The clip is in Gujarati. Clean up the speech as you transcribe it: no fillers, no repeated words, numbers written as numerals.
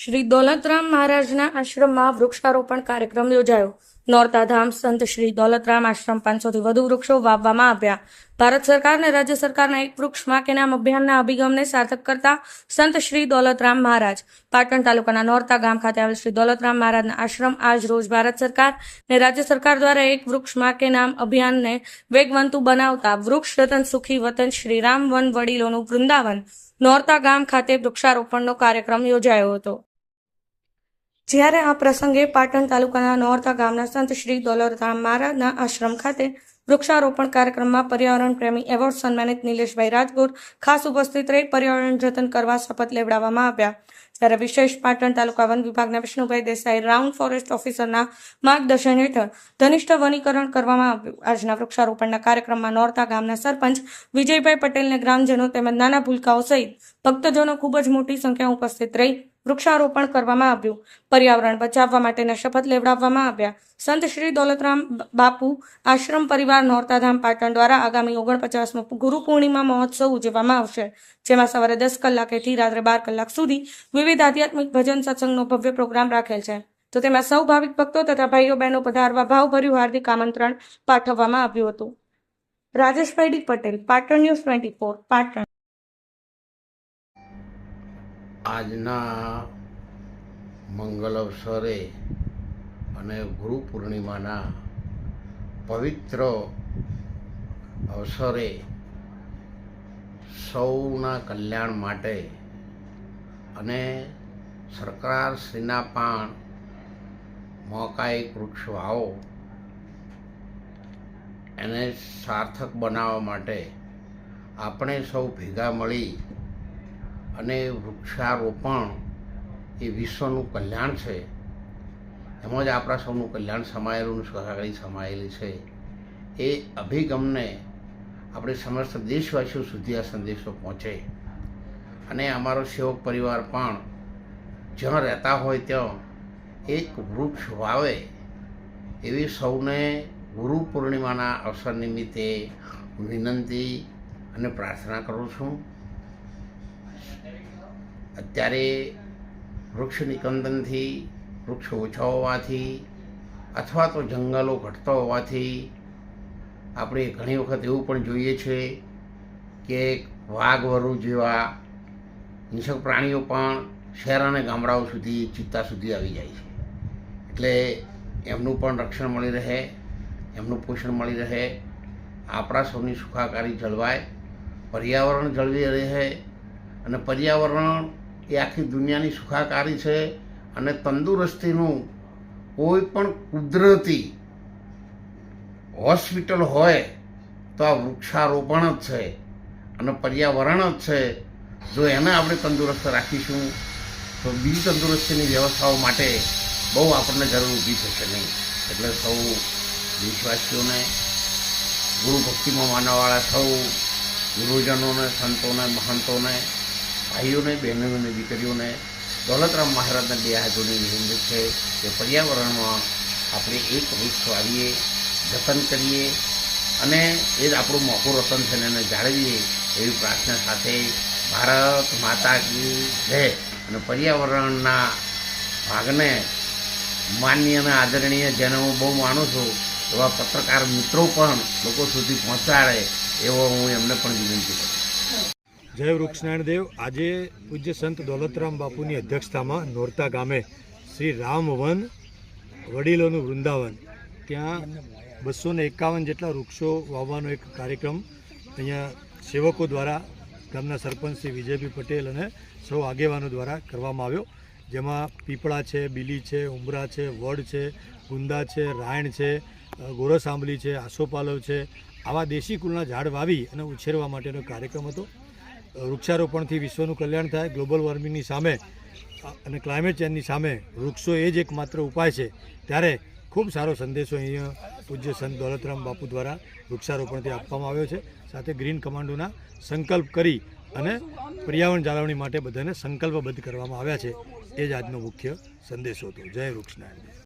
શ્રી દોલતરામ મહારાજના આશ્રમમાં વૃક્ષારોપણ કાર્યક્રમ યોજાયો। નોરતાધામ સંત શ્રી દોલતરામ આશ્રમ 500થી વધુ વૃક્ષો વાવવામાં આવ્યા। ભારત સરકાર અને રાજ્ય સરકારના એક વૃક્ષ માં કે નામ અભિયાનના અભિગમને સાર્થક કરતા સંત શ્રી દોલતરામ મહારાજ પાટણ તાલુકાના નોરતા ગામ ખાતે આવેલ શ્રી દોલતરામ મહારાજના આશ્રમ આજ રોજ ભારત સરકાર અને રાજ્ય સરકાર દ્વારા એક વૃક્ષ માં કે નામ અભિયાનને વેગવંતુ બનાવતા વૃક્ષ રતન સુખી વતન શ્રી રામ વન વડીલોનું વૃંદાવન નોરતા ગામ ખાતે વૃક્ષારોપણનો કાર્યક્રમ યોજાયો હતો। જ્યારે આ પ્રસંગે પાટણ તાલુકાના નોરતા ગામના સંત શ્રી દોલતરામ મહારાજના આશ્રમ ખાતે વૃક્ષારોપણ કાર્યક્રમમાં પર્યાવરણ પ્રેમી એવોર્ડ સન્માનિત નિલેશભાઈ રાજગોર ખાસ ઉપસ્થિત રહી પર્યાવરણ જતન કરવા શપથ લેવડાવવામાં આવ્યા। ત્યારે વિશેષ પાટણ તાલુકા વન વિભાગના વિષ્ણુભાઈ દેસાઈ રાઉન્ડ ફોરેસ્ટ ઓફિસરના માર્ગદર્શન હેઠળ ધનિષ્ઠ વનીકરણ કરવામાં આવ્યું। આજના વૃક્ષારોપણના કાર્યક્રમમાં નોરતા ગામના સરપંચ વિજયભાઈ પટેલને ગ્રામજનો તેમજ નાના ભૂલકાઓ સહિત ભક્તજનો ખૂબ જ મોટી સંખ્યામાં ઉપસ્થિત રહી વૃક્ષારોપણ કરવામાં આવ્યું। પર્યાવરણ બચાવવા માટેના શપથ લેવડાવવામાં આવ્યા। સંત શ્રી દોલતરામ બાપુ આશ્રમ પરિવાર નોરતાધામ પાટણ દ્વારા આગામી 49મો ગુરુ પૂર્ણિમા મહોત્સવ ઉજવવામાં આવશે, જેમાં સવારે 10 કલાકેથી રાત્રે 12 કલાક સુધી વિવિધ આધ્યાત્મિક ભજન સત્સંગનો ભવ્ય પ્રોગ્રામ રાખેલ છે। તો તેમાં સૌ ભાવિક ભક્તો તથા ભાઈઓ બહેનો પધારવા ભાવભર્યું હાર્દિક આમંત્રણ પાઠવવામાં આવ્યું હતું। Rajeshbhai D Patel, Patan news 24, Patan. આજના મંગલ અવસરે અને ગુરુ પૂર્ણિમાના પવિત્ર અવસરે સૌના કલ્યાણ માટે અને સરકારશ્રીના પણ મોકા એક વૃક્ષ વાવો એને સાર્થક બનાવવા માટે આપણે સૌ ભેગા મળી અને વૃક્ષારોપણ એ વિશ્વનું કલ્યાણ છે, એમાં જ આપણા સૌનું કલ્યાણ સમાયેલું, સહકારી સમાયેલી છે। એ અભિગમને આપણે સમસ્ત દેશવાસીઓ સુધી આ સંદેશો પહોંચે અને અમારો સેવક પરિવાર પણ જ્યાં રહેતા હોય ત્યાં એક વૃક્ષ વાવે એવી સૌને ગુરુ પૂર્ણિમાના અવસર નિમિત્તે વિનંતી અને પ્રાર્થના કરું છું। અત્યારે વૃક્ષ નિકંદનથી, વૃક્ષ ઓછા હોવાથી અથવા તો જંગલો ઘટતા હોવાથી આપણે ઘણી વખત એવું પણ જોઈએ છે કે વાઘ વરુ જેવા હિંસક પ્રાણીઓ પણ શહેર અને ગામડાઓ સુધી, ચિત્તા સુધી આવી જાય છે। એટલે એમનું પણ રક્ષણ મળી રહે, એમનું પોષણ મળી રહે, આપણા સૌની સુખાકારી જળવાય, પર્યાવરણ જળવી રહે અને પર્યાવરણ એ આખી દુનિયાની સુખાકારી છે અને તંદુરસ્તીનું કોઈ પણ કુદરતી હોસ્પિટલ હોય તો આ વૃક્ષારોપણ જ છે અને પર્યાવરણ જ છે। જો એને આપણે તંદુરસ્ત રાખીશું તો બીજી તંદુરસ્તીની વ્યવસ્થાઓ માટે બહુ આપણને જરૂર ઊભી થશે નહીં। એટલે સૌ દેશવાસીઓને, ગુરુ ભક્તિમાં માનવાવાળા સૌ ગુરુજનોને, સંતોને, મહંતોને, ભાઈઓને, બહેનોને, દીકરીઓને દોલતરામ મહારાજના બે હાથોની વિનંતી છે કે પર્યાવરણમાં આપણે એક વૃક્ષ વાવીએ, જતન કરીએ અને એ જ આપણું મોખું રતન છે એને જાળવીએ એવી પ્રાર્થના સાથે ભારત માતા કી જય। અને પર્યાવરણના ભાગને માન્ય અને આદરણીય, જેને હું બહુ માનું છું, એવા પત્રકાર મિત્રો પણ લોકો સુધી પહોંચાડે એવો હું એમને પણ વિનંતી કરું। જય વૃક્ષનારાયણ દેવ। આજે પૂજ્ય સંત દોલતરામ બાપુની અધ્યક્ષતામાં નોરતા ગામે શ્રી રામ વન વડીલોનું વૃંદાવન ત્યાં 251 જેટલા વૃક્ષો વાવવાનો એક કાર્યક્રમ અહીંયા સેવકો દ્વારા, ગામના સરપંચ શ્રી વિજયભાઈ પટેલ અને સૌ આગેવાનો દ્વારા કરવામાં આવ્યો, જેમાં પીપળા છે, બીલી છે, ઉમરા છે, વડ છે, ગુંદા છે, રાયણ છે, ગોરસ આંબલી છે, આસોપાલવ છે, આવા દેશી કુળના ઝાડ વાવી અને ઉછેરવા માટેનો કાર્યક્રમ હતો। વૃક્ષારોપણથી વિશ્વનું કલ્યાણ થાય, ગ્લોબલ વોર્મિંગની સામે અને ક્લાઇમેટ ચેન્જની સામે વૃક્ષો એ જ એકમાત્ર ઉપાય છે, ત્યારે ખૂબ સારો સંદેશો અહીંયા પૂજ્ય સંત દોલતરામ બાપુ દ્વારા વૃક્ષારોપણથી આપવામાં આવ્યો છે। સાથે ગ્રીન કમાન્ડોના સંકલ્પ કરી અને પર્યાવરણ જાળવણી માટે બધાને સંકલ્પબદ્ધ કરવામાં આવ્યા છે। એ જ આજનો મુખ્ય સંદેશો હતો। જય વૃક્ષનારાયણ।